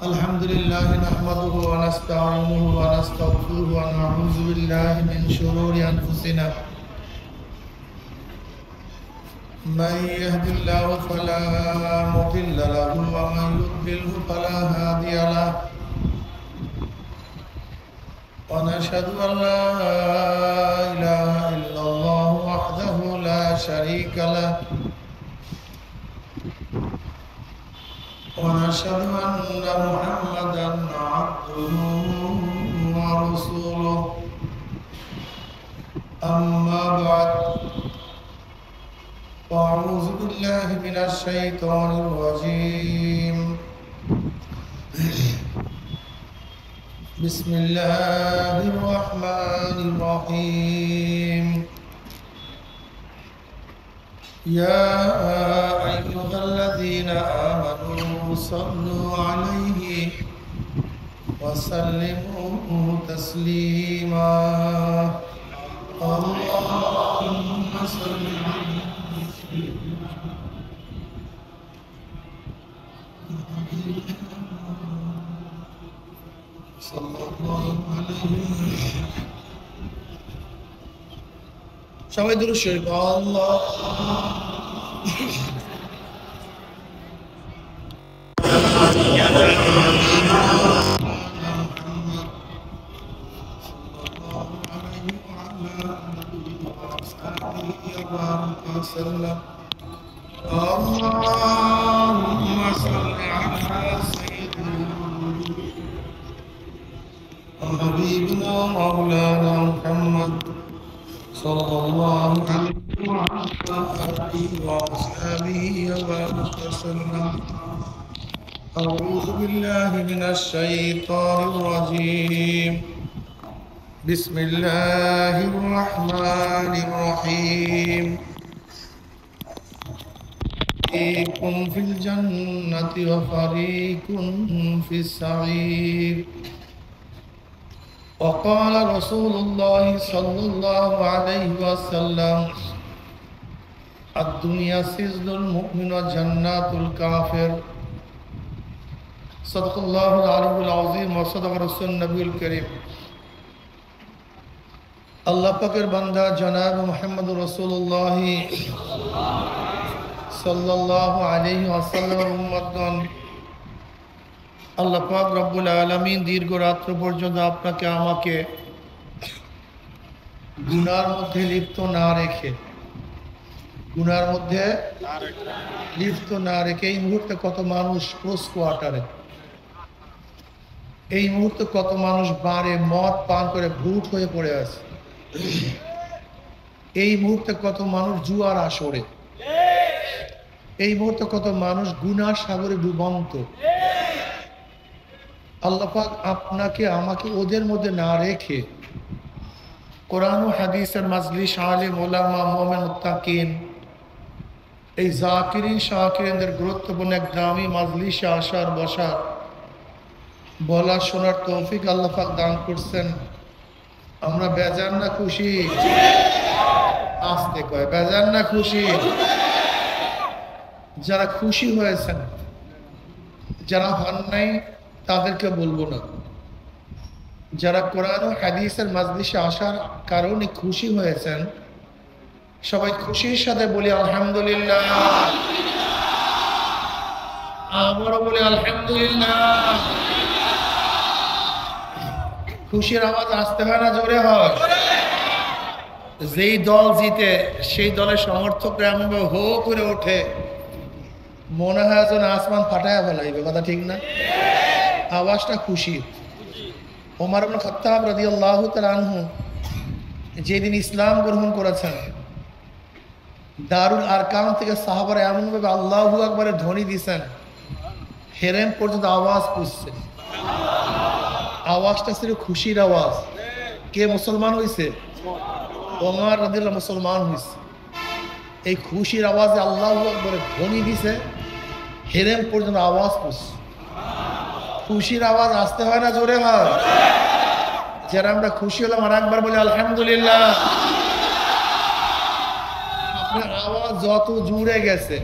الحمد لله نحمده ونستعينه ونستغفره ونعوذ بالله من شرور أنفسنا من يهد الله فلا مضل له ومن يضلله فلا هادي له ونشهد أن لا إله إلا الله وحده لا شريك له ونشهد أن محمدا عبده ورسوله أما بعد فأعوذ بالله من الشيطان الرجيم بسم الله الرحمن الرحيم يا أيها الذين آمنوا صلوا عليه وسلموا تسليما اللهم صل على صلى الله عليه সবাই দুরূদ শরীফ আল্লাহ اللهم صل على سيدنا وحبيبنا مولانا محمد صلى الله عليه وعلى آله وأصحابه وبارك وسلم أعوذ بالله من الشيطان الرجيم بسم الله الرحمن الرحيم فريق في الجنة وفريق في السعير وقال رسول الله صلى الله عليه وسلم الدنيا سجن المؤمن وجنات الكافر صدق الله العلي العظيم وصدق رسول النبي الكريم আল্লাহ পাকের বান্দা জনাব মুহাম্মদ রাসূলুল্লাহ সাল্লাল্লাহু আলাইহি ওয়াসাল্লামের উম্মতগণ, আল্লাহ পাক রব্বুল আলামিন দীর্ঘ রাত্র পর্যন্ত আপনাকে আমাকে গুনার মধ্যে লিপ্ত না রেখে এই মুহূর্তে কত মানুষ পোস্ট কোয়ার্টারে, এই মুহূর্তে কত মানুষ বারে মদ পান করে ভূত হয়ে পড়ে আছে, এই মুহূর্তে কত মানুষ জুয়ার আসরে, এই মুহূর্তে কত মানুষ গুনার সাগরে ডুবন্ত। আল্লাহ পাক আপনাকে আমাকে ওদের মধ্যে না রেখে কোরআন ও হাদিসের মাজলিস, আলেম ওলামা, মুমিন মুত্তাকিন, এই জাকিরিন শাকিরিনদের গুরুত্বপূর্ণ এক দামি মাজলিসে আসার বসার বলা শোনার তৌফিক আল্লাহ পাক দান করছেন। আমরা বেজার না খুশি? আসতে কয় বেজার না খুশি? যারা খুশি হয়েছেন, যারা হন নাই তাদেরকে বলবো না, যারা কোরআন ও হাদিসের মাজলিসে আসার কারণে খুশি হয়েছেন সবাই খুশির সাথে বলি আলহামদুলিল্লাহ। আমারও বলি আলহামদুলিল্লাহ। খুশির আওয়াজ আসতে হয় না জোরে হয়? যেই দল জিতে সেই দলের সমর্থকরা এমনভাবে হো করে ওঠে মনে হয় যেন আসমান ফাটায় ফেলাইবে, কথা ঠিক না? আওয়াজটা খুশি। ওমর ইবনে খাত্তাব রাদিয়াল্লাহু তাআলা আনহু যেদিন ইসলাম গ্রহণ করেছেন, দারুল আরকাম থেকে সাহাবারা এমনভাবে আল্লাহু আকবারের ধ্বনি দিয়েছেন, হেরেম পর্যন্ত আওয়াজ পুষছে। আওয়াজটা ছিল খুশির আওয়াজ। কে মুসলমান হয়েছে? ওমর রাদিয়াল্লাহু মুসলমান হয়েছে। এই খুশির আওয়াজে আল্লাহু আকবারের ধ্বনি দিছে, হেরেম পর্যন্ত আওয়াজ পুষছে। খুশির আওয়াজ আসতে হয় না জোরে হয়? যারা আমরা খুশি হলাম আর একবার বলি আলহামদুলিল্লাহ। আপনার আওয়াজ যত জুড়ে গেছে,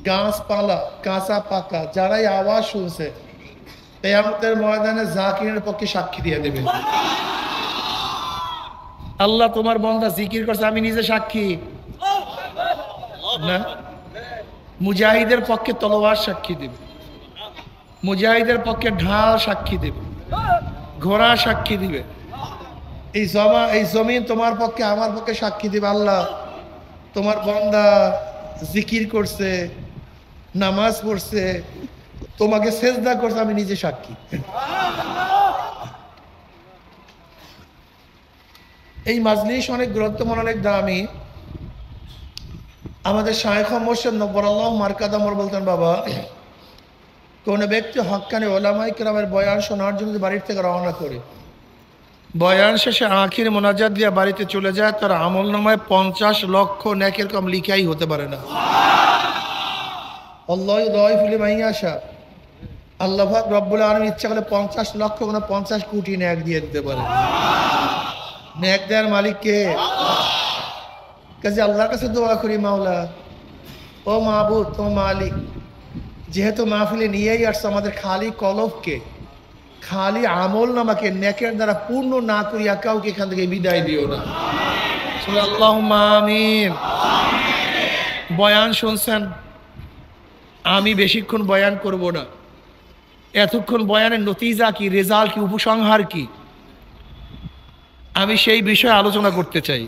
গাছপালা কাঁচা পাকা যারাই আওয়াজ শুনছে কিয়ামতের ময়দানে জাকিরের পক্ষে সাক্ষী দিয়ে দেবে, আল্লাহ তোমার বান্দা জিকির করছে, আমি নিজে সাক্ষী না। মুজাহিদের পক্ষে তলোয়ার সাক্ষী দেবে, মুজাহিদের পক্ষে ঢাল সাক্ষী দেবে, ঘোড়া সাক্ষী দিবে। এই জমিন তোমার পক্ষে আমার পক্ষে সাক্ষী দিবে, আল্লাহ তোমার বান্দা জিকির করছে, নামাজ পড়ছে, তোমাকে সেজদা করছে, আমি নিজে সাক্ষী। এই মাজলিস অনেক গুরুত্বপূর্ণ, অনেক দামি। আমাদের শায়েখ মোর্শেদ নব্বরাল্লাহ মারকাদামর বলতেন, বাবা কোন ব্যক্তি হক্কানি ওলামাই কেরামের বয়ান শোনার জন্য বাড়ির থেকে রওনা করে বয়ান শেষে আখির মোনাজাত দিয়ে বাড়িতে চলে যায়, তার আমল নামায় 50 লক্ষ নেকের কম লিখাই হতে পারে না। আল্লাহ দয়ফুলি মাইয়াশা, আল্লাহ পাক রব্বুল আলামিন ইচ্ছা করলে 50 লক্ষ কোনো 50 কোটি নেক দিয়ে দিতে পারে। নেক দেওয়ার মালিক কে? কাজে আল্লাহর কাছে দোয়া করি, মাওলা ও মাহবুব, ও মালিক, যেহেতু মাহফিলে নিয়েই আসছে, আমাদের খালি কলবকে, খালি আমল নামাকে নেকের দ্বারা পূর্ণ না করিয়া কাউকে এখান থেকে বিদায় দিও না। আল্লাহুম্মা আমিন। বয়ান শুনছেন, আমি বেশিক্ষণ বয়ান করব না। এতক্ষণ বয়ানের নতিজা কি, রেজাল্ট কি, উপসংহার কি, আমি সেই বিষয়ে আলোচনা করতে চাই।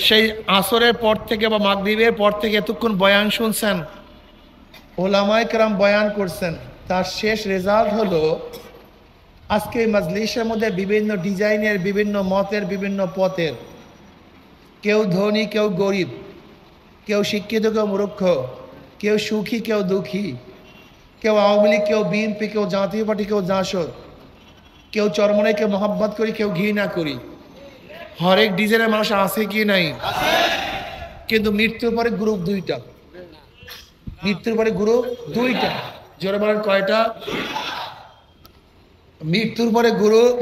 সেই আসরের পর থেকে বা মাগরিবের পর থেকে এতক্ষণ বয়ান শুনছেন, ওলামায়ে কেরাম বয়ান করছেন, তার শেষ রেজাল্ট হলো আজকে এই মাজলিসের মধ্যে বিভিন্ন ডিজাইনের, বিভিন্ন মতের, বিভিন্ন পথের, কেউ ধনী, কেউ গরিব, কেউ শিক্ষিত, কেউ মূর্খ, কেউ সুখী, কেউ দুঃখী, কেউ আওয়ামী লীগ, কেউ বিএনপি, কেউ জাতীয় পার্টি, কেউ জাসদ, কেউ চরমনাই, কেউ মহব্বত করি, কেউ ঘৃণা করি। হরেক ডিজাইনের মানুষ আছে কি নাই? কিন্তু মৃত্যুর পরে গ্রুপ দুইটা, মৃত্যুর পরে গ্রুপ দুইটা। জোরে বলেন কয়টা? মৃত্যুর পরে গ্রুপ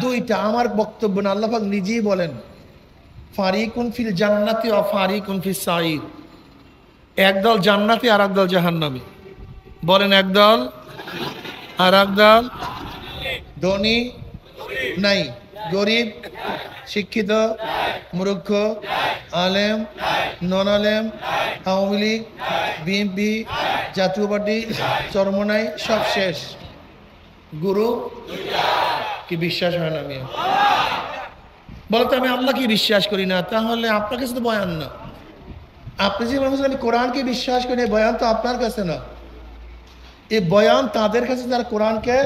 দুইটা। আমার বক্তব্য না, আল্লাহ পাক নিজেই বলেন, ফারিকুন ফিল জান্নাতি ওয়া ফারিকুন ফিস সাঈর। একদল জান্নাতি আর একদল জাহান্নামী। বলেন একদল আর একদল। ধনী নাই, গরিব, শিক্ষিত, মূর্খ, আলেম, নন আলেম, আওয়ামী লীগ, বিএনপি, জাতীয় পার্টি, চরমনাই, সব শেষ। গুরু কি বিশ্বাস হয় না? আমি বলতো আমি আল্লাহকে বিশ্বাস করি না, তাহলে আপনার কাছে তো বয়ান না। আপনি যে বলছেন আমি কোরআনকে বিশ্বাস করি, বয়ান তো আপনার কাছে না। এই বয়ান তাদের কাছে যারা কোরআনকে,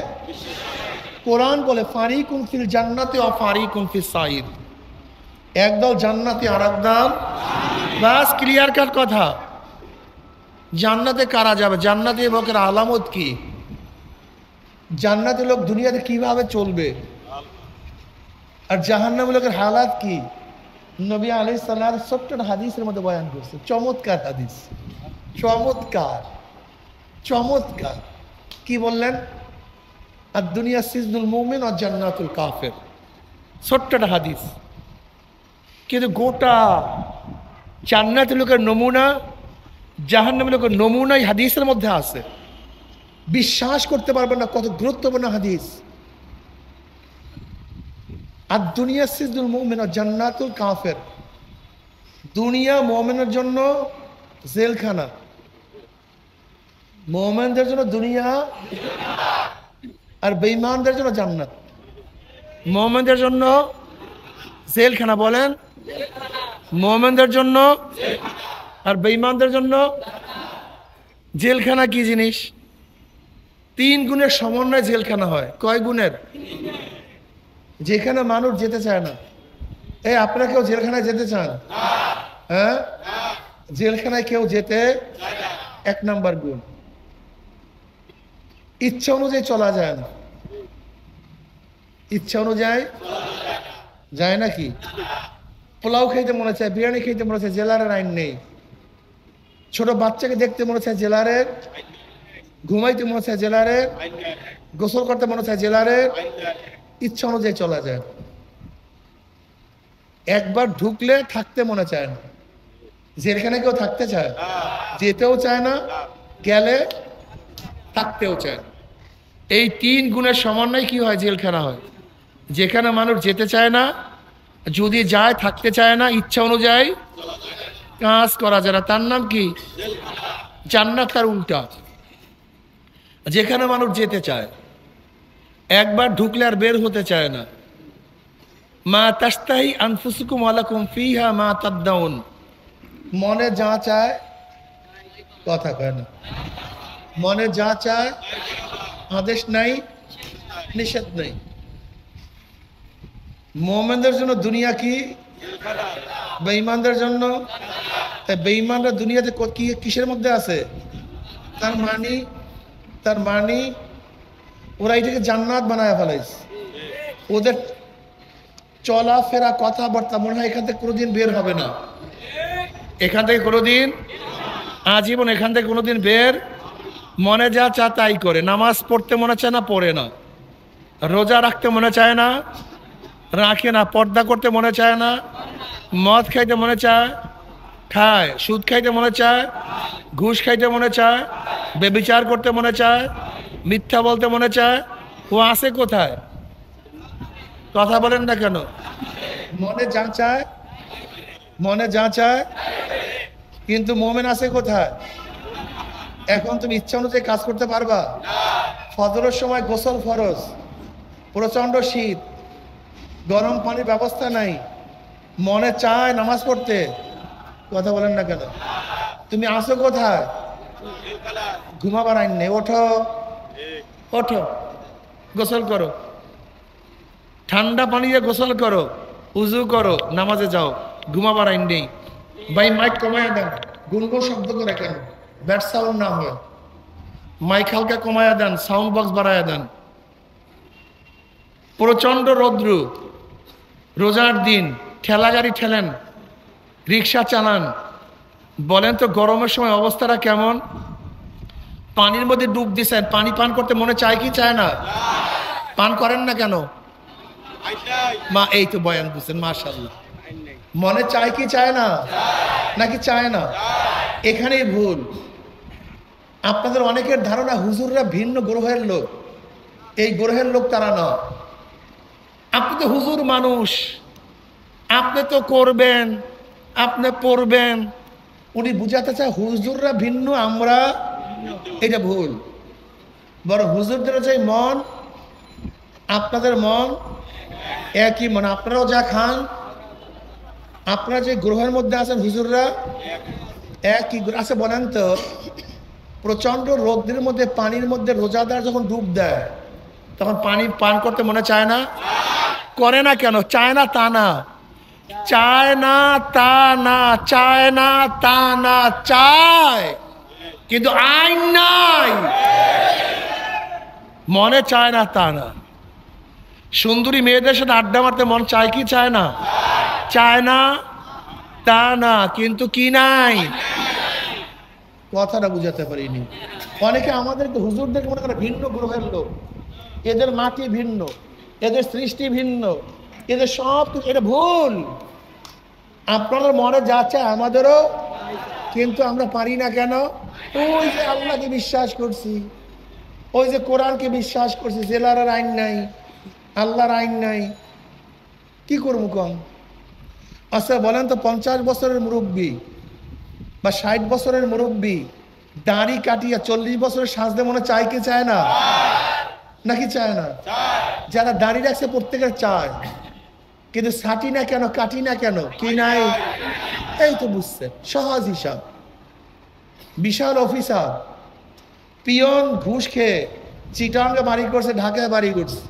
কোরআন বলে ফারিকুন ফিল জান্নাতি ওয়া ফারিকুন ফিস সাঈর। একদল জান্নাতি আর একদল, বাস ক্লিয়ার কাট কথা। জান্নাতে কারা যাবে? জান্নাতি লোকের আলামত কি? জান্নাতি লোক দুনিয়াতে কিভাবে চলবে? আর জাহান্নামী লোকের হালাত কি? নবী আলাইহিস সালাম ছোট্ট হাদিসের মধ্যে বয়ান করছে, চমৎকার হাদিস, চমৎকার চমৎকার। কি বললেন? আর দুনিয়া সিজনুল মুমিন আর জান্নাতুল কাফের। ছোট্ট হাদিস, কিন্তু গোটা জান্নাতি লোকের নমুনা, জাহান্নামী লোকের নমুনা এই হাদিসের মধ্যে আছে। বিশ্বাস করতে পারবেন না কত গুরুত্বপূর্ণ হাদিস। আর দুনিয়া সিজনুল মুমিন আর জান্নাতুল কাফের। দুনিয়া মুমিনের জন্য জেলখানা, মুমিনদের জন্য দুনিয়া, আর বেঈমানদের জন্য জান্নাত। মুমিনদের জন্য জেলখানা, বলেন মুমিনদের জন্য, আর বেঈমানদের জন্য জেলখানা কি জিনিস? 3 গুণের সমন্বয়ে জেলখানা হয়। কয় গুণের? যেখানে মানুষ যেতে চায় না। এই আপনারা কেউ জেলখানায় যেতে চান? হ্যাঁ, জেলখানায় কেউ যেতে, 1 নাম্বার গুণ, ইচ্ছা অনুযায়ী চলা যায় না। ইচ্ছা অনুযায়ী যায় নাকি? পোলাও খেতে মনে চায়, বিরিয়ানি খেতে মনে চায়, জেলারের আইন নেই। ছোট বাচ্চাকে দেখতে মনে চায়, জেলারের। ঘুমাইতে মনে চায়, জেলারের। গোসল করতে মনে চায়, জেলারের। ইচ্ছা অনুযায়ী চলা যায়। একবার ঢুকলে থাকতে মনে চায় না। যেখানে কেউ থাকতে চায়, যেতেও চায় না, গেলে থাকতেও চায় না। এই 3 গুণের সমন্বয় কি হয়? জেলখানা হয়। যেখানে মানুষ যেতে চায় না, যদি যায় থাকতে চায় না, ইচ্ছা অনুযায়ী কাজ করা যায় না, তার নাম কি? জান্নাত। তার উল্টা, যেখানে মানুষ যেতে চায়, একবার ঢুকলে আর বের হতে চায় না। মা তাস্তাহি আনফুসুকুম ওয়ালাকুম ফিহা মা তাদদাউন। মনে যা চায়, কথা কয় না, মনে যা চায়, আদেশ নাই, নিষেধ নাই। মুমিনদের জন্য দুনিয়া কি? বেঈমানদের জন্য? তাই বেঈমানরা দুনিয়াতে কিসের মধ্যে আছে? তার মানে ওরা এটাকে জান্নাত বানায় ফেলাইছে। ওদের চলাফেরা, কথাবার্তা মনে হয় এখান থেকে কোনোদিন বের হবে না, এখান থেকে কোনোদিন, আজীবন এখান থেকে কোনোদিন বের। মনে যা চা তাই করে। নামাজ পড়তে মনে চায় না, পড়ে না। রোজা রাখতে মনে চায় না, রাখে না। পর্দা করতে মনে চায় না, মদ খাইতে মনে চায়, খায়। সুদ খাইতে মনে চায়, ঘুষ খাইতে মনে চায়, বেবিচার করতে মনে চায়, মিথ্যা বলতে মনে চায়। ও আছে কোথায়? কথা বলেন না কেন? মনে যা চায়, মনে যা চায়, কিন্তু মোমেন আছে কোথায়? এখন তুমি ইচ্ছা অনুযায়ী কাজ করতে পারবা? ফজরের সময় গোসল ফরজ, প্রচন্ড শীত, গরম পানির ব্যবস্থা নাই, মনে চায় নামাজ পড়তে, কথা বলেন না কেন? তুমি আসো কোথায়? ঘুমাবার আইন নেই। ওঠো, ওঠো, গোসল করো, ঠান্ডা পানি দিয়ে গোসল করো, উজু করো, নামাজে যাও। ঘুমাবার আইন নেই। ভাই মাইক কমায়া দেন, গুনগুন শব্দ করে কেন? ব্যাট সাউন্ড না হয়। মাইক হালকা কমায়া দেন, সাউন্ড বক্স বাড়ায়া দেন। প্রচন্ড রৌদ্র, রোজার দিন, ঠেলা গাড়ি ঠেলেন, রিক্সা চালান। বলেন তো গরমের সময় অবস্থাটা কেমন? পানির মধ্যে ডুব দিছেন, পানি পান করতে মনে চায় কি চায় না? পান করেন না কেন? মা এই তো বয়ান বুঝছেন, মাশাআল্লাহ। মনে চায় কি চায় না? নাকি চায় না? এখানেই ভুল। আপনাদের অনেকের ধারণা হুজুররা ভিন্ন গ্রহের লোক। এই গ্রহের লোক তারা না। আপনি তো হুজুর মানুষ, আপনি তো করবেন, আপনি পড়বেন। উনি বুঝাতে চায় হুজুররা ভিন্ন, আমরা, এটা ভুল। বড় হুজুরদের যে মন, আপনাদের মন একই মন। আপনারাও যা খান, আপনারা যে গ্রহের মধ্যে আছেন হুজুররা একই। আচ্ছা বলেন তো, প্রচন্ড রোদের মধ্যে পানির মধ্যে রোজাদার যখন ডুব দেয়, তখন পানি পান করতে মনে চায় না? করে না কেন? চায় না তা না, চায় না তা না, চায় না তা না, চায়, কিন্তু আইন নাই। মনে চায় না তা না। সুন্দরী মেয়েদের সাথে আড্ডা মারতে মন চায় কি চায় না? চায় না তা না, কিন্তু কি নাই? কথাটা বুঝাতে পারিনি। অনেকে আমাদেরকে হুজুরদেরকে মনে করে ভিন্ন গ্রহের লোক, এদের মাটি ভিন্ন, এদের সৃষ্টি ভিন্ন, এদের সব কিছু। এটা ভুল। আপনাদের মনে যা চায় আমাদেরও, কিন্তু আমরা পারি না কেন? ওই যে আল্লাহকে বিশ্বাস করছি, ওই যে কোরআনকে বিশ্বাস করছি, জেলার আইন নাই, আল্লাহর আইন নাই, কি করবো কম? আচ্ছা বলেন তো, 50 বছরের মুরব্বী বা 60 বছরের মুরব্বী দাড়ি কাটিয়া 40 বছরের সাজতে মনে চায় কি চায় না? নাকি চায় না? যারা দাড়ি রাখছে প্রত্যেকের চায়, কিন্তু ছাটি না কেন, কাটি না কেন? কি নাই? এই তো বুঝছে, সহজ হিসাব। বিশাল অফিসার, পিয়ন ঘুষ খেয়ে চিটাঙ্গে বাড়ি করছে, ঢাকায় বাড়ি করছে,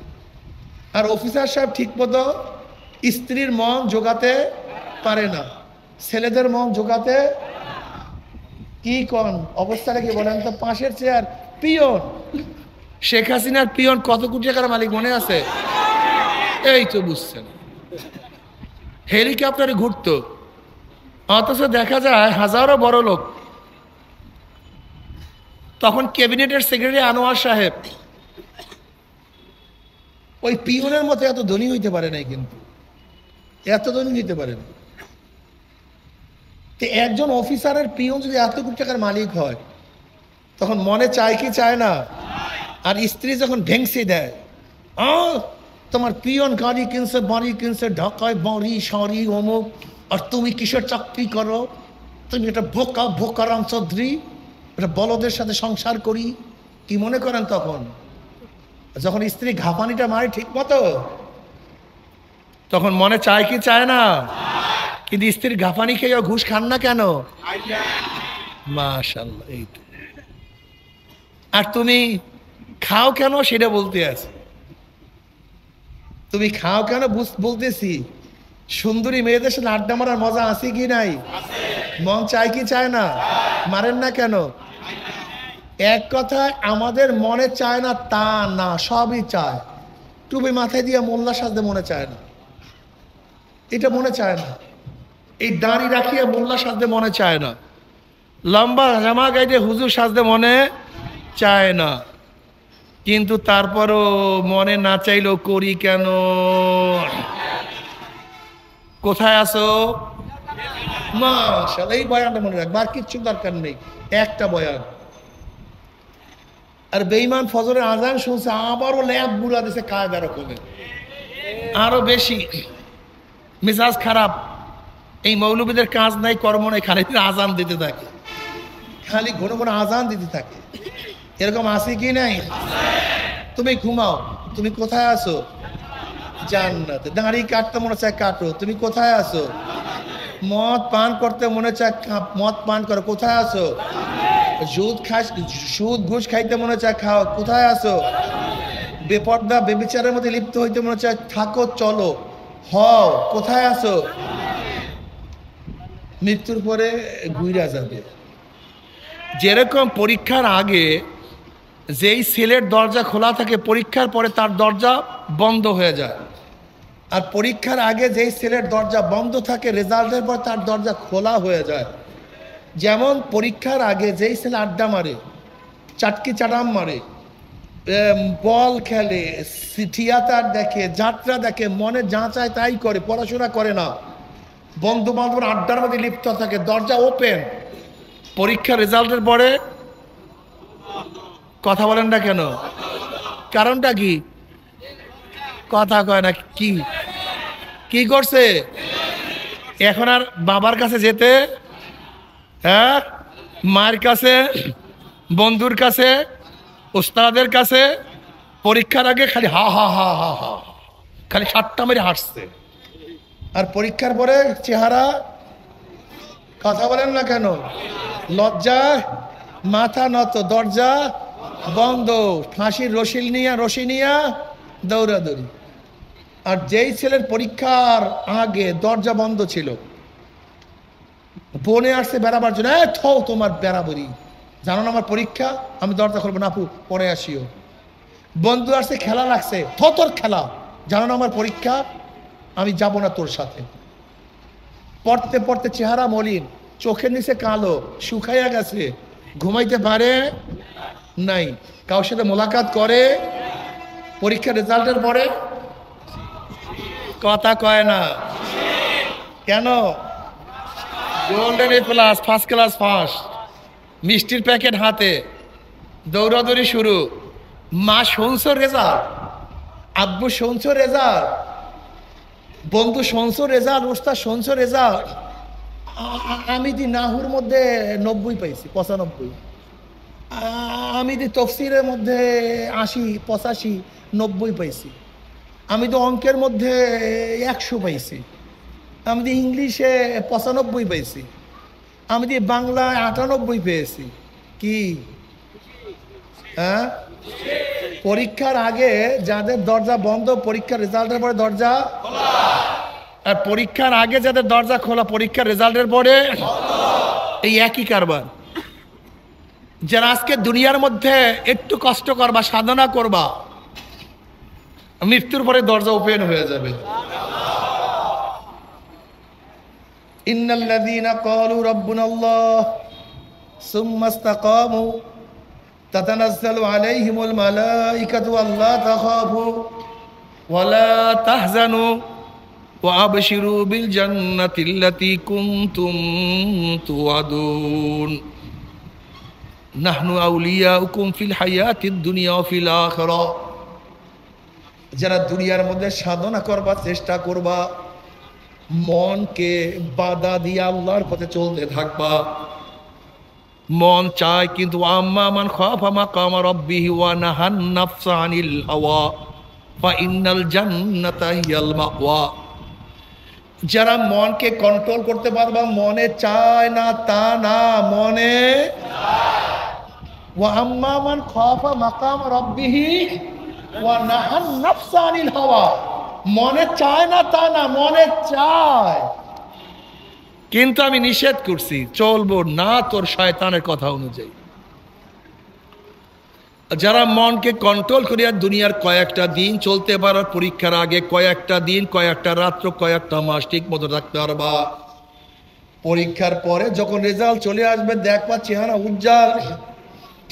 আর অফিসার সাহেব ঠিক মতো স্ত্রীর মন জোগাতে পারে না, ছেলেদের মন জোগাতে। কি কোন অবস্থাটা কি বলেন তো? পাশের চেয়ার পিয়ন, শেখ হাসিনার পিয়ন কত কোটি টাকার মালিক মনে আছে? এই তো বুঝছেন। হেলিকপ্টারে ঘুরতো, অথচ দেখা যায় হাজারো বড় লোক। তখন ক্যাবিনেটের সেক্রেটারি আনোয়ার সাহেব ওই পিয়নের মতো এত ধনী হইতে পারে নাই, কিন্তু এত ধনী হইতে পারে না। একজন অফিসারের পিয়ন যদি এত কোটি টাকার মালিক হয়, তখন মনে চায় কি চায় না? আর স্ত্রী যখন ভেংসি দেয়, তোমার পিয়ন গাড়ি কিনছে, বাড়ি কিনছে, ঢাকায় বাড়ি সারি অমুক, আর তুমি কিসের চাকরি করো, তুমি এটা বোকা বোকারাম চৌধুরী, এটা বলদের সাথে সংসার করি, কি মনে করেন তখন? যখন স্ত্রী ঘাপানিটা মারে ঠিক মতো, তখন মনে চায় কি চায় না? কিন্তু স্ত্রীর ঘাপানি খেয়ে ঘুষ খান না কেন? মাশাআল্লাহ। এই তো। আর তুমি খাও কেন সেটা বলতে আছে। তুমি খাও কেন বলতেছি। সুন্দরী মেয়েদের সাথে আড্ডা মারার মজা আছে কি নাই? মন চায় কি চায় না? মারেন না কেন? এক কথায় আমাদের মনে চায় না তা না, সবই চায়। টুপি মাথায় দিয়ে মোল্লা সাজতে মনে চায় না, এটা মনে চায় না। এই দাড়ি রাখিয়া মোল্লা সাজতে মনে চায় না, লম্বা জামা গাইতে হুজুর সাজতে মনে চায় না। কিন্তু তারপরও মনে না চাইলেও করি কেন? কোথায় আছো? মাশাআল্লাহ। এই বয়ানটা মনে রাখবা, আর কিচ্ছু দরকার নেই, একটা বয়ান। আর বেঈমান ফজরের আজান শুনছে, আবারও ল্যাব বুড়া দিছে কায়দা রকমের, আরো বেশি মেজাজ খারাপ। এই মৌলবীদের কাজ নাই, কর্ম নাই, খালি আজান দিতে থাকে, খালি ঘন ঘন আজান দিতে থাকে। এরকম আছে কি নাই? তুমি ঘুমাও, তুমি কোথায় আছো? জান্নাতে। দাড়ি কাটতে মনে চায় কাটো, তুমি কোথায় আছো? মদ পান করতে মনে চায় মদ পান করো, কোথায় আছো? সুদ ঘুষ খাইতে মনে চায় খাও, কোথায় আছো? বেপর্দা বেবিচারের মধ্যে লিপ্ত হইতে মনে চায় থাকো, চলো, হও, কোথায় আছো? মৃত্যুর পরে ঘুইরা যাবে। যেরকম পরীক্ষার আগে যেই সেলের দরজা খোলা থাকে, পরীক্ষার পরে তার দরজা বন্ধ হয়ে যায়। আর পরীক্ষার আগে যেই সেলের দরজা বন্ধ থাকে, রেজাল্টের পর তার দরজা খোলা হয়ে যায়। যেমন পরীক্ষার আগে যেই ছেলে আড্ডা মারে, চাটকি চাটাম মারে, বল খেলে, থিয়েটার দেখে, যাত্রা দেখে, মনে যা চায় তাই করে, পড়াশোনা করে না, বন্ধু বান্ধব আড্ডার মধ্যে লিপ্ত থাকে, দরজা ওপেন। পরীক্ষার রেজাল্টের পরে কথা বলেন না কেন? কারণটা কি? কথা কয় না। কি কি করছে? এখন আর বাবার কাছে যেতে, হ্যাঁ, মায়ের কাছে, বন্ধুর কাছে, ওস্তাদের কাছে, পরীক্ষার আগে খালি হা হা হা হা হা, খালি সাতটা মেরে হাসছে। আর পরীক্ষার পরে চেহারা, কথা বলেন না কেন? লজ্জায় মাথা নত, দরজা বন্ধ, ফাঁসির রশি নিয়া দৌড়াদৌড়ি। আর যেই ছেলের পরীক্ষার আগে দরজা বন্ধ ছিল, বনে আসছে বেড়াবার জন্য, তোমার বেড়াবরি, জানো না আমার পরীক্ষা, আমি দরজা খুলবো না, আপু পরে আসিও। বন্ধু আসছে, খেলা লাগছে, তোর খেলা, জানো না আমার পরীক্ষা, আমি যাব না তোর সাথে। পড়তে পড়তে চেহারা মলিন, চোখের নিচে কালো, শুকাইয়া গেছে, ঘুমাইতে পারে নাই, কারোর সাথে মোলাকাত করে। পরীক্ষার রেজাল্টের পরে কথা কয় না কেন? Golden A plus, first class first, মিষ্টির প্যাকেট হাতে, দৌড়াদৌড়ি শুরু। মা শুনছো রেজাল্ট, আব্বু শুনছো রেজাল্ট, বন্ধু শুনছো রেজাল্ট, ওস্তাদ শুনছো রেজাল্ট। আমি দি নাহুর মধ্যে 90 পাইছি, 95। আমি দি তফসিরের মধ্যে 80, 85, 90 পাইছি। আমি তো অঙ্কের মধ্যে 100 পাইছি। আমি দি ইংলিশে 95 পাইছি। আমি দি বাংলায় 98 পেয়েছি। কি হ্যাঁ? পরীক্ষার আগে যাদের দরজা বন্ধ, পরীক্ষার রেজাল্টের পরে দরজা খোলা। আর পরীক্ষার আগে যাদের দরজা খোলা, পরীক্ষার রেজাল্টের পরে এই একই কারবার। যারা আজকে দুনিয়ার মধ্যে একটু কষ্ট করবা, সাধনা করবা, মৃত্যুর পরে দরজা ওপেন হয়ে যাবে। ইন্নাল্লাযীনা ক্বালু রাব্বুনাল্লাহ সুম্মা ইসতাকামু তাতানাজ্জালু আলাইহিমুল মালাইকাতু আল্লা তাখাফু ওয়া লা তাহজানু ওয়া আবশিরু বিল জান্নাতিল্লাতী কুনতুম তুআদুন। নাহনু আউলিয়াউকুম ফিল হায়াতিদ দুনিয়া ওয়া ফিল আখিরাহ, যারা দুনিয়ার মধ্যে সাধনা করবার চেষ্টা করবা, মনকে বাধা দিয়ে আল্লাহর পথে চলতে থাকবা। মন চায় কিন্তু আম্মা মান খাফা মাকাম রাব্বিহি ওয়া নাহান নাফসা আনিল হাওয়া ফা ইন্নাল জান্নাতা হিয়াল মাওয়া। যারা মনকে কন্ট্রোল করতে পারবা, মনে চায় না তা না, মনে ওয়া আম্মা মান খাফা মাকাম রাব্বিহি ওয়া নাহান নাফসা আনিল হাওয়া, মনে চায় না তা না, মনে চায় কিন্তু আমি নিষেধ করছি, চলবো না তোর শয়তানের কথা অনুযায়ী। যারা মনকে কন্ট্রোল করিয়া দুনিয়ার কয়েকটা দিন চলতে পারার, পরীক্ষার আগে কয়েকটা দিন, কয়েকটা রাত্র, কয়েকটা মাস ঠিক মতো থাকতে পারবা, পরীক্ষার পরে যখন রেজাল্ট চলে আসবে দেখবা চেহারা উজ্জ্বল।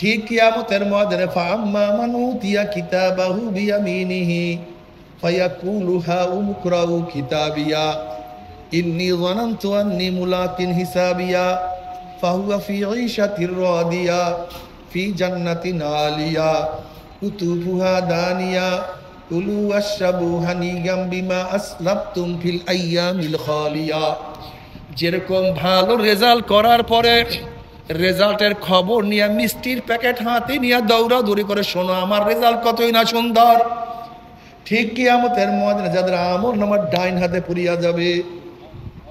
ঠিক কিয়ামতের ময়দানে ফাম্মা মান উতিয়া কিতাবাহু বিয়ামিনিহি ফায়াকুলু হাউম ইকরাউ কিতাবিয়া ইন্নী যানানতু আন্নী মুলাকিন হিসাবিয়া ফাহুয়া ফি ঈশাতির রাদিয়া ফি জান্নাতিন আলিয়া কুতুবুহা দানিয়া কুলু ওয়াশরাবু হানিয়াম বিমা আসলাফতুম ফিল আইয়ামিল খালিয়া। যেরকম ভালো রেজাল্ট করার পরে রেজাল্টের খবর নিয়ে মিষ্টির প্যাকেট হাতে নিয়ে দৌড়াদৌড়ি করে, শোনো আমার রেজাল্ট কতই না সুন্দর, ঠিক কিয়ামতের ময়দানে যাদের আমল নামার ডাইন হাতে পুরিয়া যাবে,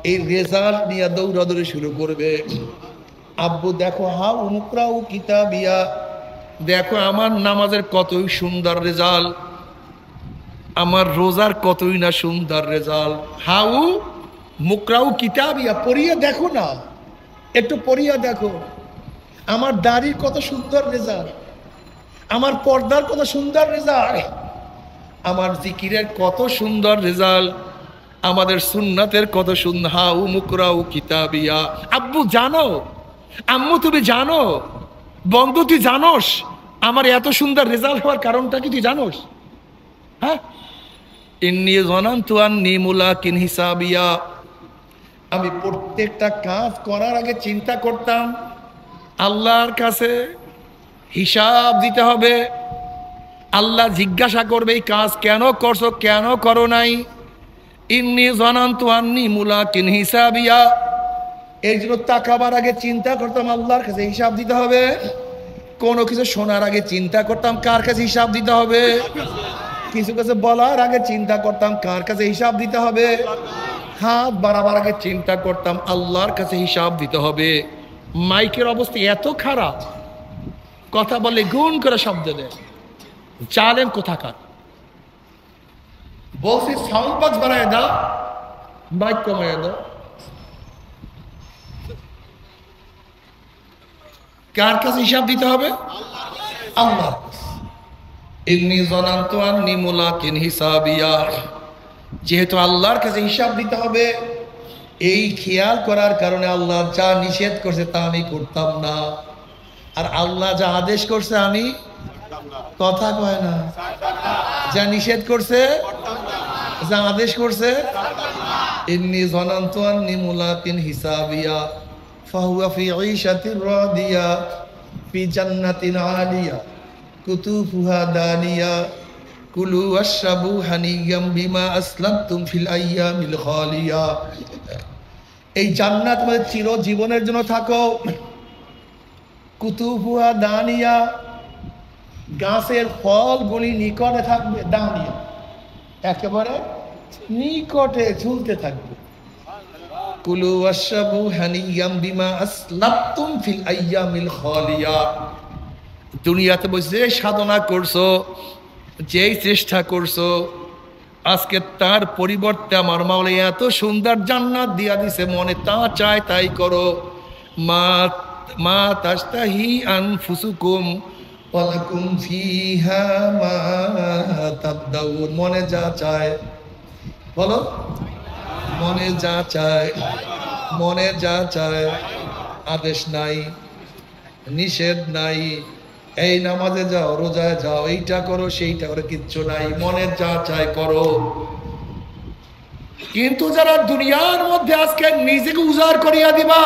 এই রেজাল্ট নিয়ে দৌড়াদৌড়ি শুরু করবে। আব্বু দেখো হাউ মুকরাউ কিতাবিয়া, দেখো আমার নামাজের কতই সুন্দর রেজাল্ট, আমার রোজার কতই না সুন্দর রেজাল্ট। হাউ মুকরাউ কিতাবিয়া, পড়িয়া দেখো না, একটু পড়িয়া দেখো আমার দাড়ির কত সুন্দর রেজাল্ট, আমার পর্দার কত সুন্দর রেজাল্ট, আমার জিকিরের কত সুন্দর রেজাল্ট, আমাদের সুন্নাতের কত সুন্দর। হাউ মুকরাউ কিতাবিয়া। আব্বু জানো, আম্মু তুমি জানো, বন্ধু তুই জানোস আমার এত সুন্দর রেজাল্ট হওয়ার কারণটা কি তুই জানোস? হ্যাঁ, ইন্নী যানানতু আন্নী মুলাকিন হিসাবিয়া, আমি প্রত্যেকটা কাজ করার আগে চিন্তা করতাম আল্লাহর কাছে হিসাব দিতে হবে, আল্লাহ জিজ্ঞাসা করবে এই কাজ কেন করছো, কেন করো নাই। ইন্নী যানানতু আন্নী মুলাকিন হিসাবিয়া, এই জন্য তাকাবার আগে চিন্তা করতাম আল্লাহর কাছে হিসাব দিতে হবে। কোনো কিছু শোনার আগে চিন্তা করতাম কার কাছে হিসাব দিতে হবে, কিছু কাছে বলার আগে চিন্তা করতাম কার কাছে হিসাব দিতে হবে, হাত বাড়াবার আগে চিন্তা করতাম আল্লাহর কাছে হিসাব দিতে হবে। মাইকের অবস্থা এত খারাপ, কথা বলে গুণ করে শব্দ দেয়, জালেম কোথাকার। বলছি সাউন্ড বক্স বাড়ায় দাও, মাইক কমায় দাও। কার কাছে হিসাব দিতে হবে? আল্লাহ। ইন্নী যানানতু আন্নী মুলাকিন হিসাবিয়া, যেহেতু আল্লাহর কাছে হিসাব দিতে হবে, এই খেয়াল করার কারণে আল্লাহ যা নিষেধ করছে তা আমি করতাম না, আর আল্লাহ যা আদেশ করছে আমি কথা কয় না, যা নিষেধ করছে, যা আদেশ করছে। ইন্নী যানানতু আন্নী মুলাকিন হিসাবিয়া ফাহুয়া ফি ঈশাতির রাদিয়া ফি জান্নাতিন আলিয়া কুতুফুহা দানিয়া কুলু ওয়াশরাবু হানিয়াম বিমা আসলাফতুম ফিল আইয়ামিল খালিয়া। এই জান্নাত মানে চিরজীবনের জন্য থাকো। কুতুফুহা দানিয়া, গাছের ফলগুলি নিকটে থাকবে, দানিয়া একেবারে নিকটে ঝুলতে থাকবে। কুলু ওয়াশরাবু হানিয়াম বিমা আসলাফতুম ফিল আইয়ামিল খালিয়া। দুনিয়াতে বসে সাধনা করছো, যেই চেষ্টা করছো, আজকে তার পরিবর্তে আমার মাওলা এত সুন্দর জান্নাত দিয়া দিছে, মনে তা চায় তাই করো। মা তাশতাহি আনফুসুকুম ওয়ালাকুম ফিহা মা তাদদাউন, মনে যা চায় বলো, মনে যা চায়, মনে যা চায়, আদেশ নাই, নিষেধ নাই, এই নামাজে যাও, রোজায় যাও, এইটা করো, সেইটা করো, কিচ্ছু নাই, মনে যা চায় করো। কিন্তু যারা দুনিয়ার মধ্যে আজকে নিজেকে উজাড় করিয়া দিবা,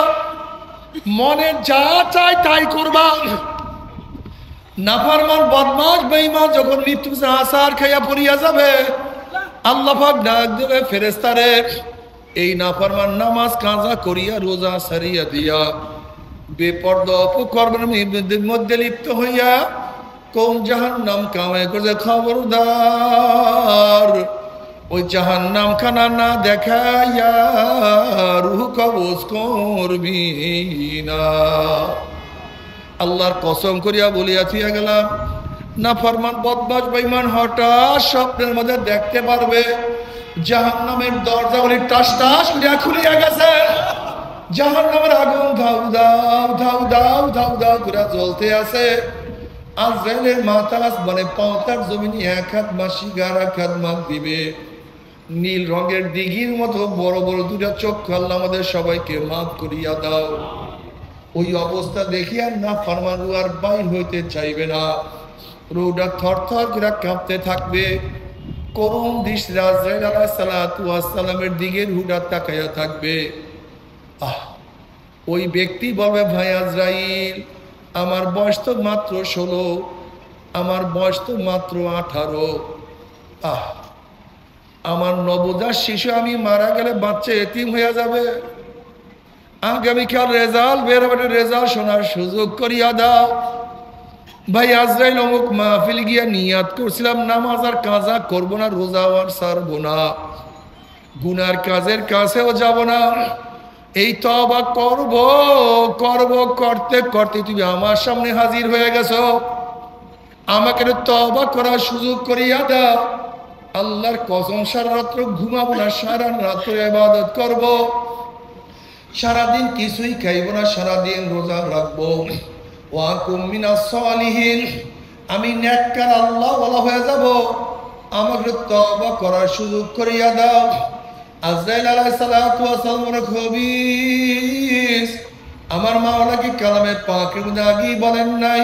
মনে যা চায় তাই করবা, নাফরমান বদমাশ বেঈমান যখন মৃত্যু আসার খাইয়া পড়িয়া যাবে, আল্লাহ পাক ডাক দেবে ফেরেশতারে, এই নাফরমান নামাজ কাজা করিয়া রোজা সারিয়া দিয়া বেপরদা অপকর্মের মধ্যে লিপ্ত হইয়া কোন জাহান্নাম কামাই করে, খবরদার ওই জাহান্নাম খানা না দেখাইয়া রূহ কবজ করবি না। আল্লাহর কসম করিয়া বলিয়া থিয়া গেলাম, নাফরমান বদমাশ বেঈমান হঠাৎ স্বপ্নের মধ্যে দেখতে পারবে জাহান্নামের দরজাগুলি টাস টাস করিয়া খুলিয়া গেছে, জাহান্নামের আগুন ধাউ দাউ ধাউ দাউ ধাউ দাউ করে জ্বলতে আছে। আজরাইলের মাথা আসমানে পাওতার জমিনে এক হাত মাসি গার এক হাত মাপ দিবে। নীল রঙের দিঘির মতো বড় বড় দুটা চক্ষু আল্লাহ আমাদের সবাইকে মাফ করিয়া দাও। ওই অবস্থা দেখিয়া নাফরমান আর বাইর হইতে চাইবে না, রোডা থর থর করে কাঁপতে থাকবে। করুণ দৃষ্টি আজরাইল আলাইহিস সালাতু ওয়াস সালামের দিকে রুডা তাকায়া থাকবে। ওই ব্যক্তি বলবে, ভাই আজরাইল, আমার বয়স তো মাত্র 16, আমার বয়স তো মাত্র 18। আমার নবজাত শিশু, আমি মারা গেলে বাচ্চা এতিম হইয়া যাবে। আগামীকাল রেজাল্ট বের হবে, রেজাল্ট শোনার সুযোগ করিয়া দাও। ভাই আজরাইল, অমুক মাহফিল গিয়া নিয়াত করছিলাম নামাজ আর কাজা করবো না, রোজা আর ছাড়বো না, গুনার কাজের কাছেও যাব না, এই তওবা করব করব করতে করতে তুমি আমার সামনে হাজির হয়ে গেছো, আমাকে তওবা করার সুযোগ করিয়া দাও। আল্লাহর কসম, সারা রাত্র ঘুমাবো না, সারা রাত্র ইবাদত করব, সারাদিন কিছুই খাইব না, সারাদিন রোজা রাখবো। ওয়াকুম মিনাস সালিহিন, আমি নেককার আল্লাহ ওয়ালা হয়ে যাব, আমাকে তওবা করার সুযোগ করিয়া দাও। আজরাইল আলাইহিস সালাতু ওয়াস সালাম খবিস, আমার মাওলা কি কালামে পাকের মধ্যে আগেই বলেন নাই,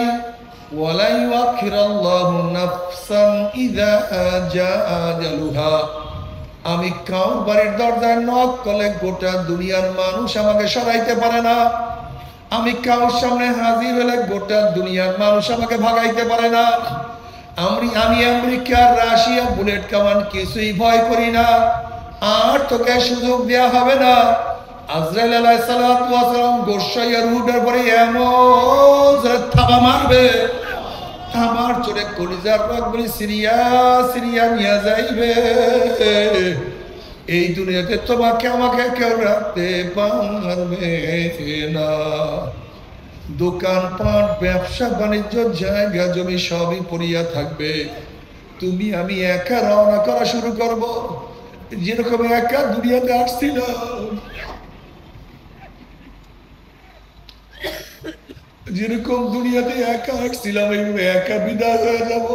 ওয়ালা ইউআখিরাল্লাহু নাফসান ইযা জাআ আজালুহা, আমি কাউর বাড়ির দরজায় নক করলে গোটা দুনিয়ার মানুষ আমাকে সরাইতে পারে না, আমি কাউর সামনে হাজির হলে গোটা দুনিয়ার মানুষ আমাকে ভাগাইতে পারে না। আমি আমেরিকা, রাশিয়া, বুলেট কামান কিছুই ভয় করি না, আর তোকে সুযোগ দেওয়া হবে না। আজরাইল আলাইহিস সালাতু ওয়াস সালাম গোসাইয়া রুডের পরে এমন থাবা মারবে, থাবার চোরে কলিজার রগগুলি সিরিয়া সিরিয়া নিয়ে যাইবে। এই দুনিয়াতে তোমাকে আমাকে কেউ রাখতে পারবে না। দোকানপাট, ব্যবসা বাণিজ্য, জায়গা জমি সবই পড়িয়া থাকবে, তুমি আমি একা রওনা করা শুরু করব। যেরকম একা দুনিয়াতে আসছিলাম, যেরকম দুনিয়াতে একা আসছিলাম, এইভাবে একা বিদায় হয়ে যাব।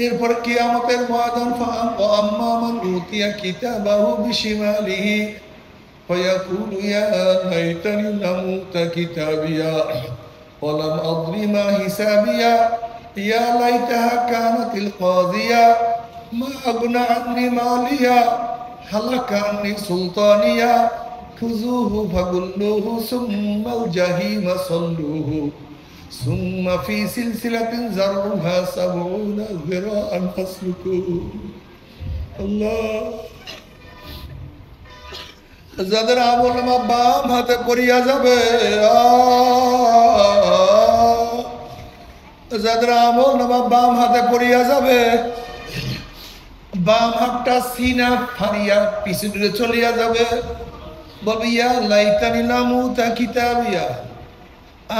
এরপরে কিয়ামতের ময়দান, আম্মা মান উতিয়া কিতাবাহু বিশিমালিহি ফায়াকুলু ইয়া লাইতানি লাম উতা কিতাবিয়া ওয়ালাম আদরি মা হিসাবিয়া ইয়া লাইতাহা কানাতিল কাযিয়া মা আগনা আন্নি মালিয়া হালাকা আন্নি সুলতানিয়া খুযুহু ফাগুল্লুহু সুম্মাল জাহিমা সাল্লুহু সুম্মা ফি সিলসিলাতিন যারউহা সাবউনা যিরাআন ফাসলুকুহু। আল্লাহ, যাদের আমলনামা বাম হাতে পড়িয়া যাবে, যাদের আমলনামা বাম হাতে পড়িয়া যাবে, বাম হাতটা সিনা ফাড়িয়া পিছনে চলিয়া যাবে, বলবে ইয়া লাইতানি লাম উতা কিতাবিয়া,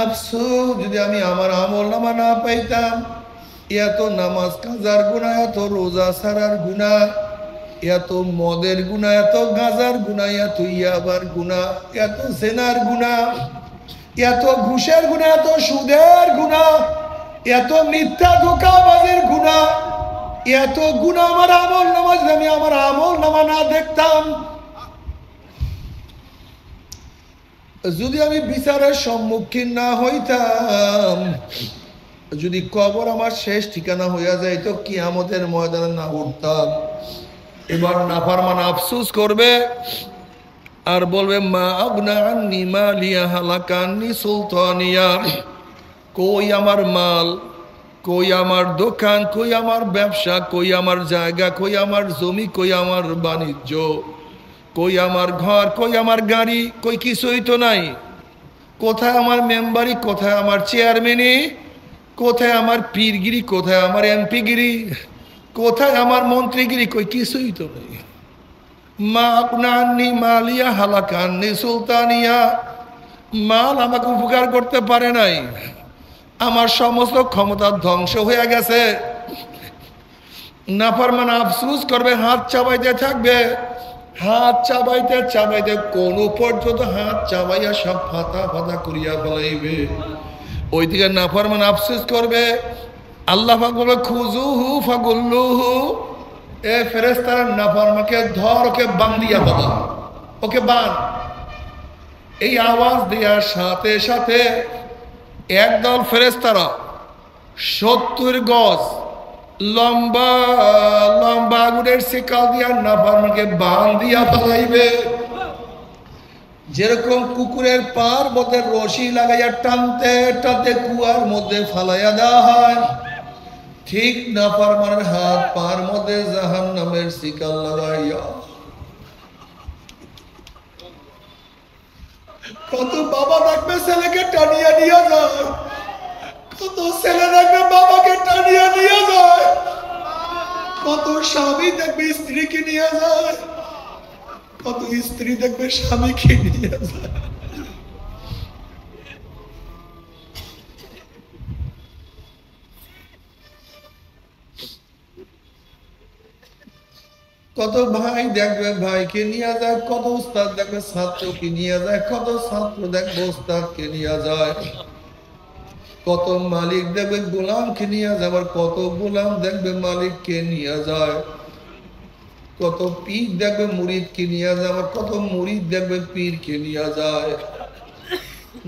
আফসোস যদি আমি আমার আমলনামা না পাইতাম। এত নামাজ কাজার গুনাহ, এত রোজা সারার গুনাহ, এত মদের গুনাহ, এত গাঁজার গুনাহ, এত ইয়াবার গুনাহ, এত জেনার গুনাহ, এত ঘুষের গুনাহ, এত সুদের গুনাহ, এত মিথ্যা ধোঁকাবাজের গুনাহ, এত গুনাহ আমার আমলনামা, যদি আমি আমার আমলনামা না দেখতাম, যদি আমি বিচারের সম্মুখীন না হইতাম, যদি কবর আমার শেষ ঠিকানা হইয়া যায়, তো কিয়ামতের ময়দানে না উঠতাম। এবার নাফরমান আফসোস করবে, আর বলবে মা আবনা আন্নি মালিয়া হালাকান্নি সুলতানিয়া, কই আমার মাল, কই আমার দোকান, কই আমার ব্যবসা, কই আমার জায়গা, কই আমার জমি, কই আমার বাণিজ্য, কই আমার ঘর, কই আমার গাড়ি, কই কিছুই তো নাই। কোথায় আমার মেম্বারি, কোথায় আমার চেয়ারম্যানি, কোথায় আমার পীরগিরি, কোথায় আমার এমপিগিরি, কোথায় আমার মন্ত্রীগিরি, কই কিছুই তো নেই। মা আপনানি মালিয়া হালাকান্নি সুলতানিয়া, মাল আমাকে উপকার করতে পারে নাই, আমার সমস্ত ক্ষমতা ধ্বংস হয়ে গেছে। নাফরমান আফসোস করবে, হাত চাবাইতে থাকবে, হাত চাবাইতে চাবাইতে কোন পর্যন্ত হাত চাবাইয়া সব ফাতা ফাতা করিয়া ফেলাইবে। ওইদিকে নাফরমান আফসোস করবে, আল্লাহ পাক বলে খুজুহু ফাগুল্লুহু, এ ফেরেশতারা নাফরমানকে ধর, ওকে বান্ধিয়া দাও, ওকে বান। এই আওয়াজ দেওয়ার সাথে সাথে একদল ফেরেশতারা 70 গজ লম্বা লম্বা আগুনের শিকল দিয়া নাফরমানকে বান্ধিয়া ফেলাইবে। যেরকম কুকুরের পার মধ্যে রশি লাগাইয়া টানতে টানতে কুয়ার মধ্যে ফালাইয়া দেওয়া হয়, ঠিক নাফরমানের হাত পার মধ্যে জাহান্নামের শিকল লাগাইয়া। কত বাবা দেখবে ছেলেকে টানিয়া নিয়ে যায়, কত ছেলে দেখবে বাবাকে টানিয়া নিয়ে যায়, কত স্বামী দেখবে স্ত্রীকে নিয়ে যায়, কত স্ত্রী দেখবে স্বামীকে নিয়ে যায়। কত ভাই দেখবে ভাইকে নিয়ে যায়, কত উস্তাদ দেখবে ছাত্রকে নিয়ে যায়, কত ছাত্র দেখবে উস্তাদকে নিয়ে যায়, কত মালিক দেখবে গোলামকে নিয়ে যায়, আবার কত গোলাম দেখবে মালিককে নিয়ে যায়, কত পীর দেখবে মুরিদকে নিয়ে যায়, আবার কত মুরিদ দেখবে পীরকে নিয়ে যায়।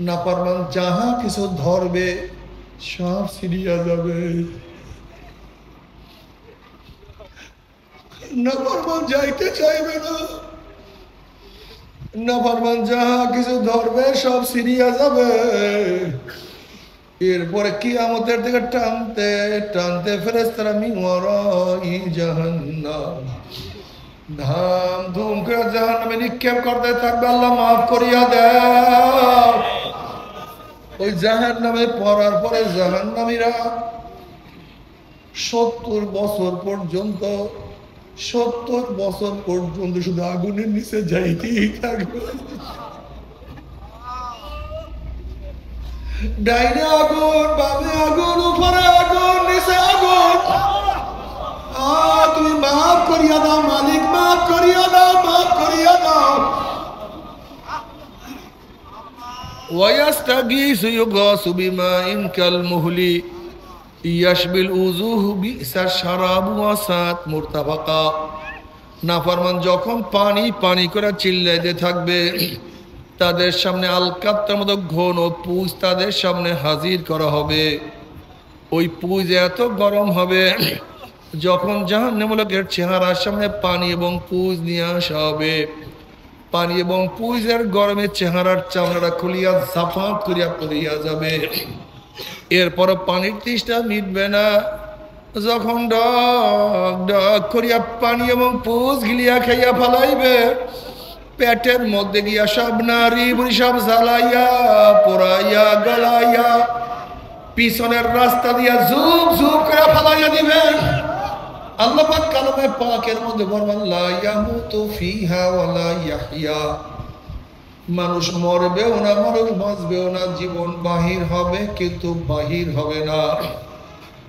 নাফরমান যাহা কিছু ধরবে সব ছিড়িয়া যাবে। নাফরমান যাইতে চাইবে না, নাফরমান যাহা কিছু ধরবে সব ছিড়িয়া যাবে। এরপরে কিয়ামতের দিকে টানতে টানতে ফেরেশতারা মিন ওয়ারাই জাহান্নাম, ধাম ধুম করে জাহান্নামে নিক্ষেপ করতে থাকবে, আল্লাহ মাফ করিয়া দাও। ওই জাহান্নামে পড়ার পরে জাহান্নামীরা 70 বছর পর্যন্ত 70 বছর পর্যন্ত শুধু আগুনের নিচে যাইতেই থাকবে। ডাইনে আগুন, বামে আগুন, উপরে আগুন, নিচে আগুন। তুমি মাফ করিয়া দাও মালিক, মাফ করিয়া দাও, মাফ করিয়া দাও। ওয়ায়াস্তাগীসু ইউগাসু বিমাইন কালমুহলি ইয়াশবিল উযুহু বিসাশ শারাবু ওয়াসাত মুরতাফাকা। নাফরমান যখন পানি পানি করে চিল্লাইতে থাকবে, তাদের সামনে আলকাত্তার মতো ঘন পুঁজ তাদের সামনে হাজির করা হবে। ওই পুঁজ এত গরম হবে, যখন জাহান্নামীদের চেহারার সামনে পানি এবং পুঁজ নিয়ে আসা হবে, পানি এবং পুঁজের গরমে চেহারার চামড়াটা খুলিয়া জাফাত করিয়া পড়িয়া যাবে। এরপর পানির তৃষ্ণা মিটবে না, যখন ডক ডক করিয়া পানি এবং পুঁজ গিলিয়া খাইয়া ফেলাইবে, পেটের মধ্যে গিয়া সব নারী বুড়ি সব জ্বালাইয়া পোড়াইয়া গলাইয়া পিছনের রাস্তা দিয়া ঝুপ ঝুপ করে ফেলাইয়া দিবেন। আল্লাহ পাক কালামে পাকের মধ্যে বলেন লা ইয়ামুতু ফিহা ওয়ালা ইয়াহইয়া, মানুষ মরবেও না, মানুষ বাঁচবেও না, জীবন বাহির হবে কিন্তু বাহির হবে না।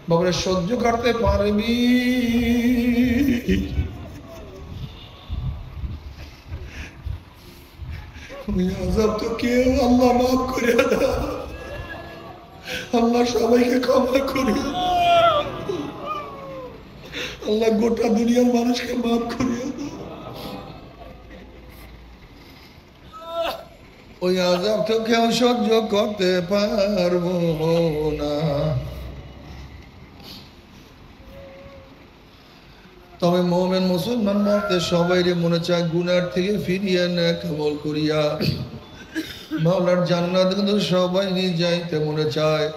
বাবারে সহ্য করতে পারবি? আযাব তো কেউ আল্লাহ মাফ করে দাও, আল্লাহ সবাইকে ক্ষমা করিয়া দাও, আল্লাহ গোটা দুনিয়ার মানুষকে মাফ করিয়া দাও। ওই আযাব তো কেউ সহ্য করতে পারবো না। তবে মুমিন মুসলমান মরতে সবাইরে মনে চায় গুনার থেকে ফিরিয়ে নেক আমল করিয়া মাওলার জান্নাত কিন্তু সবাই নিয়ে যাইতে মনে চায়,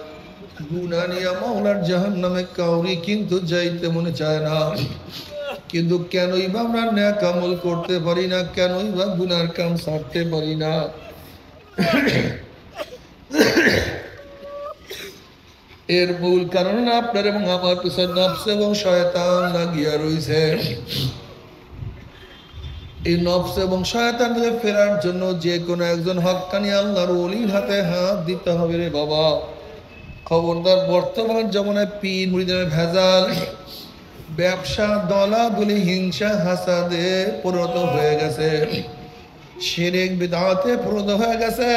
গুনাহ নিয়ে মাওলার জাহান্নামে কাউরি কিন্তু যাইতে মনে চায় না। কিন্তু কেনই বা আমরা নেক আমল করতে পারি না, কেনই বা গুনার কাম ছাড়তে পারি না? এর মূল কারণ আপনার এবং আমার পিছনে নফস এবং শয়তান লাগিয়া রয়েছে। এই নফস এবং শয়তান থেকে ফেরার জন্য যে কোনো একজন হক্কানি আল্লাহর ওলির হাতে হাত দিতে হবে রে বাবা। খবরদার, বর্তমান জমানায় পীর মুরিদের ভেজাল, ব্যবসা, দলাদলি, হিংসা, হাসাদে পরিণত হয়ে গেছে, শিরক বিদআতে পরিণত হয়ে গেছে।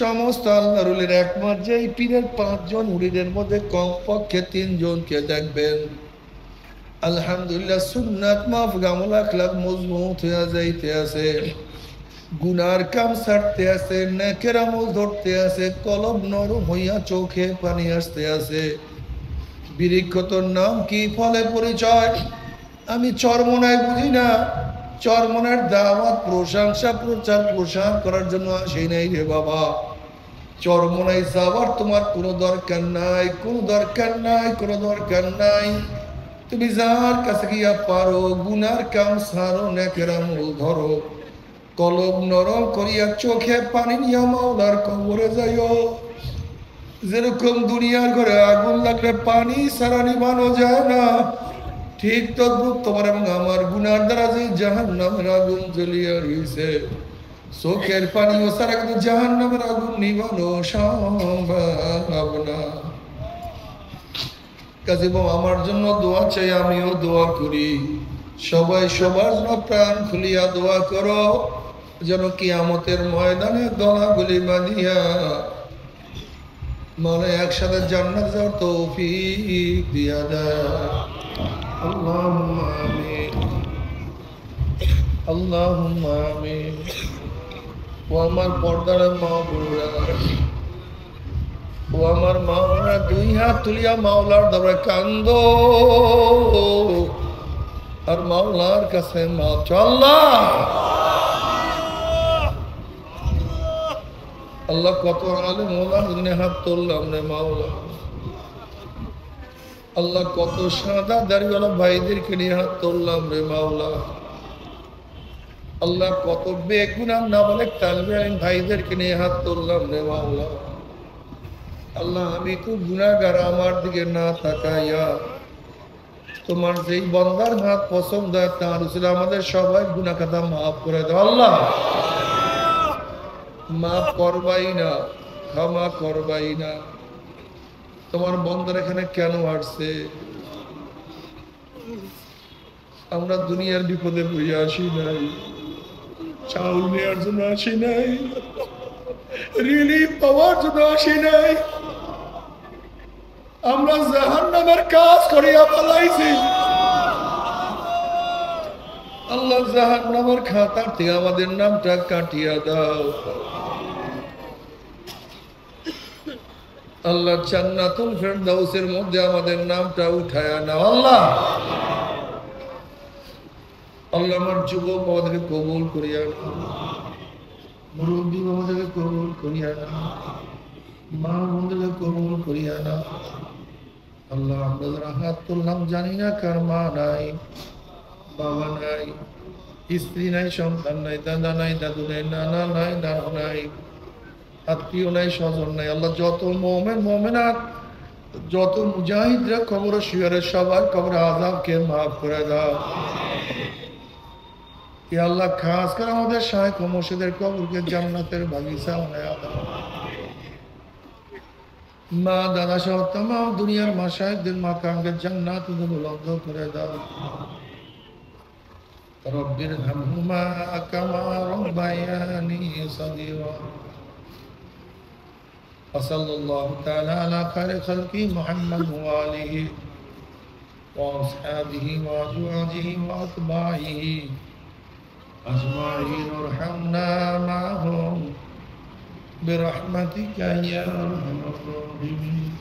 সমস্ত আল্লাহর ওলির একমাত্র যে এই পীরের 5 জন মুরিদের মধ্যে কমপক্ষে 3 জনকে দেখবেন আলহামদুলিল্লাহ সুন্নাত মাফিক আমল আখলাক মজবুত হয়ে যাইতে আছে, গুনার কাম ছাড়তে আছে, নেকের আমল ধরতে আছে, কলব নরম হইয়া চোখে পানি আসতে আছে। বৃক্ষতর নাম কি, ফলে পরিচয়? আমি চরমনায় বুঝি না, চরমনার দাওয়াত, প্রশংসা, প্রচার প্রসার করার জন্য আসি নাই রে বাবা। চরমনায় যাওয়ার তোমার কোনো দরকার নাই, কোনো দরকার নাই, কোনো দরকার নাই। তুমি যার কাছে গিয়া পারো গুনার কাম ছাড়ো, নেকের আমল ধরো, কলব নরম করিয়া চোখে পানি নিয়া মাওলার কবরে যাইও। যেরকম দুনিয়ার ঘরে আগুন লাগলে পানি ছাড়া নিভানো যায় না, ঠিক তদ্রুপ তোমার এবং আমার গুনার দ্বারা যে জাহান্নামের আগুন জ্বলিয়া রয়েছে, চোখের পানি ও ছাড়া কিন্তু জাহান্নামের আগুন নিভানো সম্ভব না। কাজে আমার জন্য দোয়া চাই, আমিও দোয়া করি, সবাই সবার জন্য প্রাণ খুলিয়া দোয়া করো, যেন কিয়ামতের ময়দানে গলাগুলি বাঁধিয়া মানে একসাথে জান্নাত যাওয়ার তৌফিক দিয়া দেয়। আল্লাহুম্মা আমিন, আল্লাহুম্মা আমিন। ও আমার পর্দার মা বোনেরা, ও আমার মা বোনেরা, 2 হাত তুলিয়া মাওলার দরবারে কান্দো আর মাওলার কাছে মাফ চাও। আল্লাহ কত আলেম ওলামাকে হাত তুললাম রে মাওলা। আল্লাহ কত সাদা দাড়িওয়ালা ভাইদেরকে নিয়ে হাত তুললাম রে মাওলা। আল্লাহ কত বেগুনাহ নাবালেগ তালিবে ইলম ভাইদেরকে নিয়ে হাত তুললাম রে মাওলা। আল্লাহ আমি তো গুনাহগার, আমার দিকে না তাকাইয়া তোমার যেই বান্দার হাত পছন্দ হয় তার উসিলা আমাদের সবাই গুনাহ খাতা মাফ করে দাও। আল্লাহ মাফ করবাই না, ক্ষমা করবাই না। তোমার বন্দার এখানে কেন আসছে? আমরা দুনিয়ার বিপদে পড়ে আসি নাই, চাউল নেওয়ার জন্য আসি নাই, রিলিফ পাওয়ার জন্য আসি নাই, আমরা জাহান্নামের কাজ করিয়া পালাইছি। আল্লাহ জাহান্নামের খাতার থেকে আমাদের নামটা কাটিয়া দাও। আল্লাহ জান্নাতুল ফেরদাউসের মধ্যে আমাদের নামটা উঠায়া নাও। আল্লাহ আল্লাহ আমার যুবক আমাদেরকে কবুল করিয়া নাও, মুরব্বী আমাদেরকে কবুল করিয়া নাও, মা বোনদেরকে কবুল করিয়া নাও। আল্লাহ আমরা যারা হাত তুললাম জানি না কার মা নাই, বাবা নাই, স্ত্রী নাই, সন্তান নাই, দাদা নাই, দাদু নাই, নানা নাই, নানু নাই, আত্মীয় নাই, স্বজন নাই। আল্লাহ যত মুমিন মুমিনাত, যত মুজাহিদরা কবর শিয়রে সবার কবর আযাবকে মাফ করে দাও। হে আল্লাহ খাস করে আমাদের শায়েখ ও মুর্শিদের কবরকে জান্নাতের বাগিচা বানায়া দাও। মা দাদা সহ तमाम দুনিয়ার মাশায়েখদের মাকামকে জান্নাতে বুলন্দ করে দাও। রব্বির হামহুমা কামা রাব্বায়ানি সগীরা। সাল্লাল্লাহু তাআলা আলা খায়রি খালকি মুহাম্মদ ওয়া আলিহি ওয়া আসহাবিহি ওয়া আজওয়াজিহি ওয়া আতবাইহি আজমাইন ওয়ারহামনা মা'হুম বিরহমাতিকা ইয়া আরহামার রাহিমিন।